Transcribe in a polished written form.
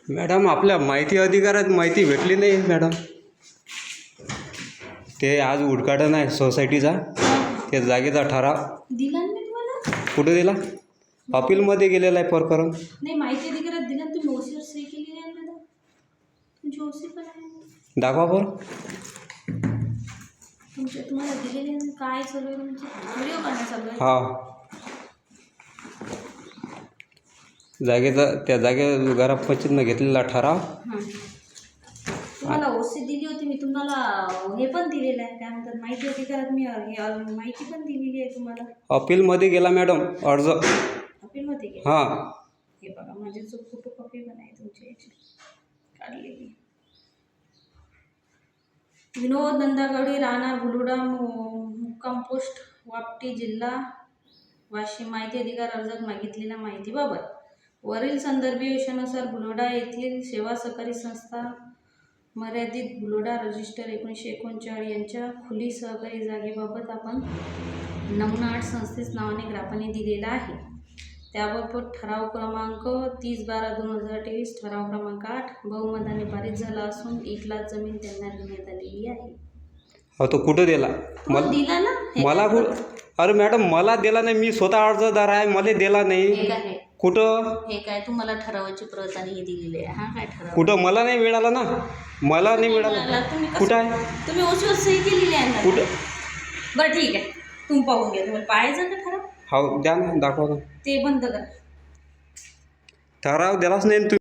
Madam आपल्या माहिती अधिकारात माहिती भेटली नाही मॅडम. ते आज उद्घाटन आहे सोसायटीचा, त्या जागेचा ठराव दिला नाही तुम्हाला? कुठे दिला? अपीलमध्ये गेलेला आहे प्रकरण. नाही, माहिती अधिकारात दिला. तुम्ही ओसीवर सही केली आहे मॅडम. तुमची ओसी पण आहे. दाखवा बरं. तुम्हाला दिलेली आहे. काय चालू आहे तुमचं? व्हिडिओ काढणं चालू आहे. हा, जागेचा त्या जागे घरापंचायतीनं घेतलेला ठराव. तुम्हाला ओसी दिली होती मी. तुम्हाला हे पण दिलेलं आहे, काय म्हणतात, माहिती अधिकारात मी माहिती पण दिलेली आहे तुम्हाला. अपीलमध्ये गेला मॅडम अर्ज. अपीलमध्ये गेला? हां, हे बघा, माझी जो फोटोकॉपी पण आहे तुमची याची काढलेली. विनोद नंदागवडी, राहणार बुलुडा, मुक्काम पोस्ट वापटी, जिल्हा वाशिम. माहिती अधिकार अर्जात मागितलेल्या माहितीबाबत वरील संदर्भी विषयानुसार बुलढाणा येथील सेवा सहकारी संस्था मर्यादित बुलढाणा रजिस्टर 1939 यांच्या खुली सहकारी जागेबाबत आपण नमुना 8 संस्थेस नावाने ग्राहकाने दिलेला आहे. त्याबाबत ठराव क्रमांक 30/12/2023 ठराव क्रमांक 8 बहुमताने पारित झाला असून 1 लाख जमीन त्यांना देण्यात आलेली आहे. हो, तो कुठं दिला? दिला ना? मला अरे मॅडम, मला दिला नाही. मी स्वतः अर्जदार आहे, मला दिला नाही. कुठं? हे काय तुम्हाला ठरावाची प्रत आणि हे दिलेली आहे. हा काय ठराव? कुठं? मला नाही मिळाला ना. मला नाही मिळाला. कुठं आहे? तुम्ही ओसीवर सही केलेली आहे ना? कुठं? बरं ठीक आहे, तुम्ही पाहून घ्या. तुम्हाला पाहायचं का ठराव? हो, द्या ना, दाखवा ना. ते बंद करा. ठराव दिलाच नाही तुम्ही.